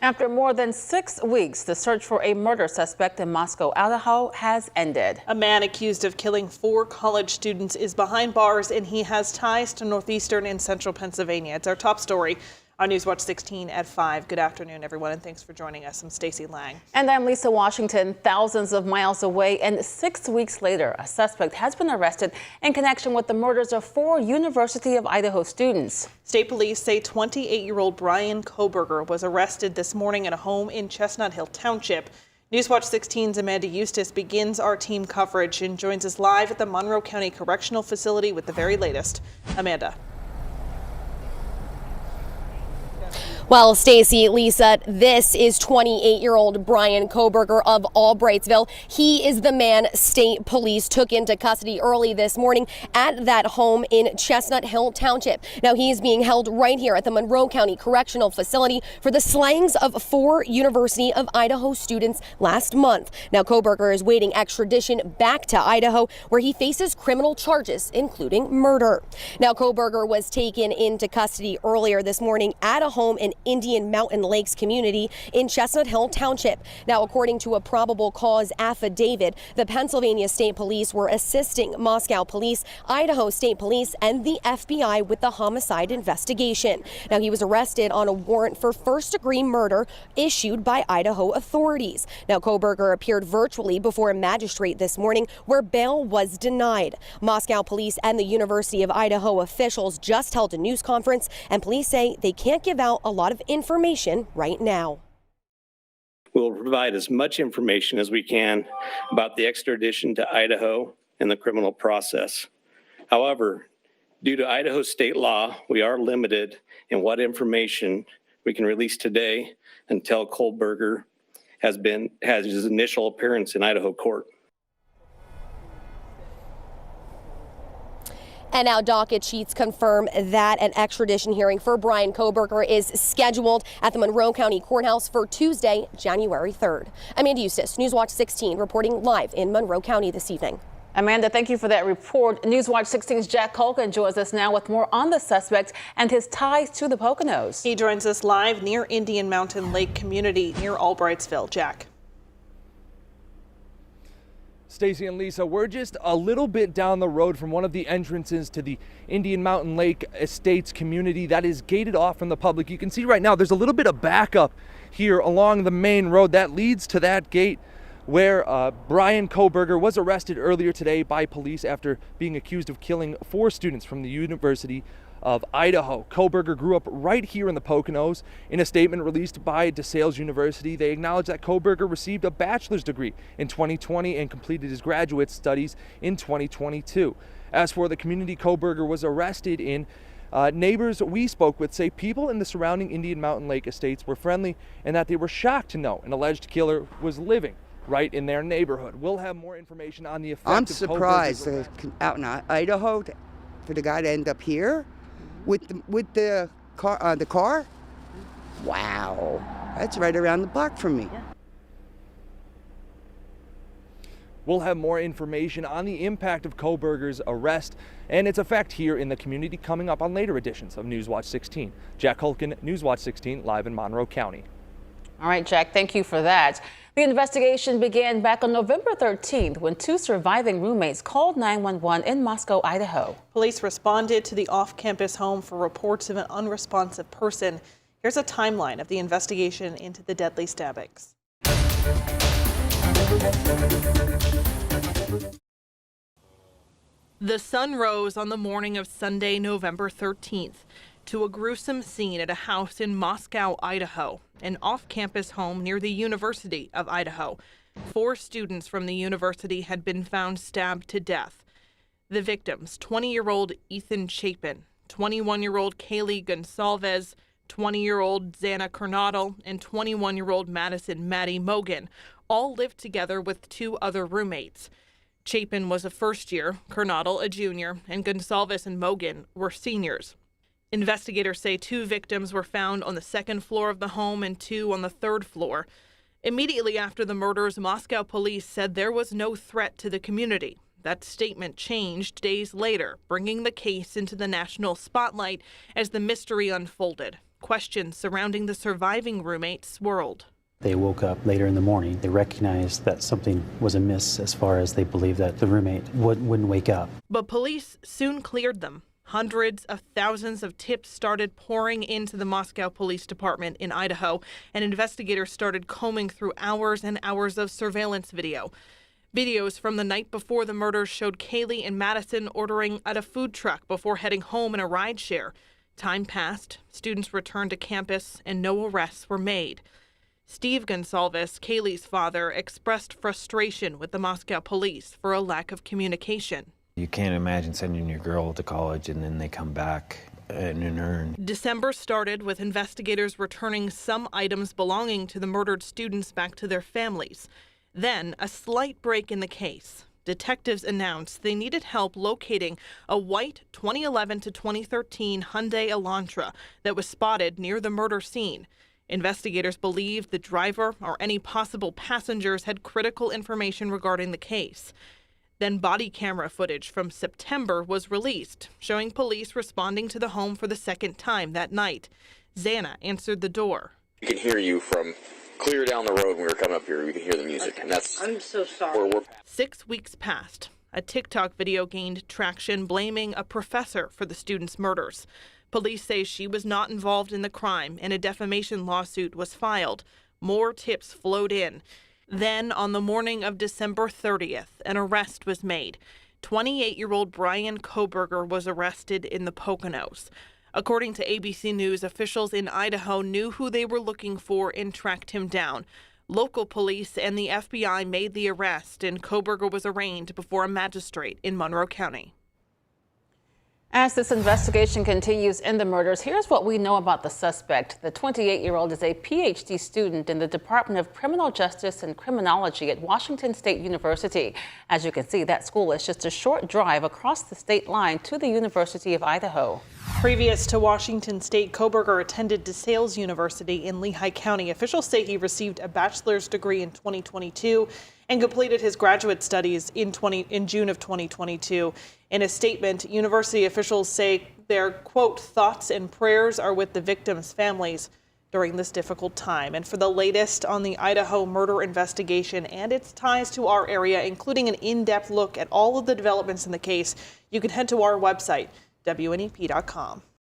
After more than 6 weeks, the search for a murder suspect in Moscow, Idaho has ended. A man accused of killing 4 college students is behind bars, and he has ties to northeastern and central Pennsylvania. It's our top story on Newswatch 16 at 5. Good afternoon, everyone, and thanks for joining us. I'm Stacey Lang. And I'm Lisa Washington. Thousands of miles away, and 6 weeks later, a suspect has been arrested in connection with the murders of 4 University of Idaho students. State police say 28-year-old Bryan Kohberger was arrested this morning at a home in Chestnut Hill Township. Newswatch 16's Amanda Eustace begins our team coverage and joins us live at the Monroe County Correctional Facility with the very latest. Amanda. Well, Stacey, Lisa, this is 28-year-old Bryan Kohberger of Albrightsville. He is the man state police took into custody early this morning at that home in Chestnut Hill Township. Now, he is being held right here at the Monroe County Correctional Facility for the slayings of 4 University of Idaho students last month. Now, Kohberger is waiting extradition back to Idaho, where he faces criminal charges, including murder. Now, Kohberger was taken into custody earlier this morning at a home in Indian Mountain Lakes community in Chestnut Hill Township. Now, according to a probable cause affidavit, the Pennsylvania State Police were assisting Moscow Police, Idaho State Police, and the FBI with the homicide investigation. Now, he was arrested on a warrant for first-degree murder issued by Idaho authorities. Now, Kohberger appeared virtually before a magistrate this morning where bail was denied. Moscow Police and the University of Idaho officials just held a news conference, and police say they can't give out a lot of information right now. We'll provide as much information as we can about the extradition to Idaho and the criminal process. However, due to Idaho state law, we are limited in what information we can release today until Kohberger has his initial appearance in Idaho court. And now docket sheets confirm that an extradition hearing for Bryan Kohberger is scheduled at the Monroe County Courthouse for Tuesday, January 3rd. Amanda Eustace, Newswatch 16, reporting live in Monroe County this evening. Amanda, thank you for that report. Newswatch 16's Jack Culkin joins us now with more on the suspect and his ties to the Poconos. He joins us live near Indian Mountain Lake community near Albrightsville. Jack. Stacey and Lisa, we're just a little bit down the road from one of the entrances to the Indian Mountain Lake Estates community that is gated off from the public. You can see right now there's a little bit of backup here along the main road that leads to that gate where Bryan Kohberger was arrested earlier today by police after being accused of killing 4 students from the University of Idaho. Kohberger grew up right here in the Poconos. In a statement released by DeSales University, they acknowledged that Kohberger received a bachelor's degree in 2020 and completed his graduate studies in 2022. As for the community Kohberger was arrested in, neighbors we spoke with say people in the surrounding Indian Mountain Lake estates were friendly and that they were shocked to know an alleged killer was living right in their neighborhood. We'll have more information on the effect I'm of surprised Kohberger's out in Idaho for the guy to end up here with the car. Wow, that's right around the block from me. Yeah. We'll have more information on the impact of Kohberger's arrest and its effect here in the community coming up on later editions of Newswatch 16. Jack Culkin, Newswatch 16, live in Monroe County. All right, Jack, thank you for that. The investigation began back on November 13th when 2 surviving roommates called 911 in Moscow, Idaho. Police responded to the off-campus home for reports of an unresponsive person. Here's a timeline of the investigation into the deadly stabbings. The sun rose on the morning of Sunday, November 13th. To a gruesome scene at a house in Moscow, Idaho, an off-campus home near the University of Idaho. 4 students from the university had been found stabbed to death. The victims, 20-year-old Ethan Chapin, 21-year-old Kaylee Gonsalves, 20-year-old Xana Kernodle, and 21-year-old Madison Maddie Mogan, all lived together with 2 other roommates. Chapin was a first year, Kernodle a junior, and Gonsalves and Mogan were seniors. Investigators say 2 victims were found on the 2nd floor of the home and 2 on the 3rd floor. Immediately after the murders, Moscow police said there was no threat to the community. That statement changed days later, bringing the case into the national spotlight as the mystery unfolded. Questions surrounding the surviving roommate swirled. They woke up later in the morning. They recognized that something was amiss as far as they believed that the roommate wouldn't wake up. But police soon cleared them. Hundreds of thousands of tips started pouring into the Moscow Police Department in Idaho, and investigators started combing through hours and hours of surveillance video. Videos from the night before the murders showed Kaylee and Madison ordering at a food truck before heading home in a rideshare. Time passed, students returned to campus, and no arrests were made. Steve Gonsalves, Kaylee's father, expressed frustration with the Moscow police for a lack of communication. You can't imagine sending your girl to college and then they come back and earn. December started with investigators returning some items belonging to the murdered students back to their families. Then, a slight break in the case. Detectives announced they needed help locating a white 2011 to 2013 Hyundai Elantra that was spotted near the murder scene. Investigators believed the driver or any possible passengers had critical information regarding the case. Then body camera footage from September was released, showing police responding to the home for the second time that night. Xana answered the door. We can hear you from clear down the road when we were coming up here. We can hear the music, and that's. I'm so sorry. 6 weeks passed. A TikTok video gained traction blaming a professor for the students' murders. Police say she was not involved in the crime, and a defamation lawsuit was filed. More tips flowed in. Then, on the morning of December 30th, an arrest was made. 28-year-old Bryan Kohberger was arrested in the Poconos. According to ABC News, officials in Idaho knew who they were looking for and tracked him down. Local police and the FBI made the arrest, and Kohberger was arraigned before a magistrate in Monroe County. As this investigation continues in the murders, here's what we know about the suspect. The 28-year-old is a PhD student in the Department of Criminal Justice and Criminology at Washington State University. As you can see, that school is just a short drive across the state line to the University of Idaho. Previous to Washington State, Kohberger attended DeSales University in Lehigh County. Officials say he received a bachelor's degree in 2022 and completed his graduate studies in June of 2022. In a statement, university officials say their, quote, thoughts and prayers are with the victims' families during this difficult time. And for the latest on the Idaho murder investigation and its ties to our area, including an in-depth look at all of the developments in the case, you can head to our website, WNEP.com.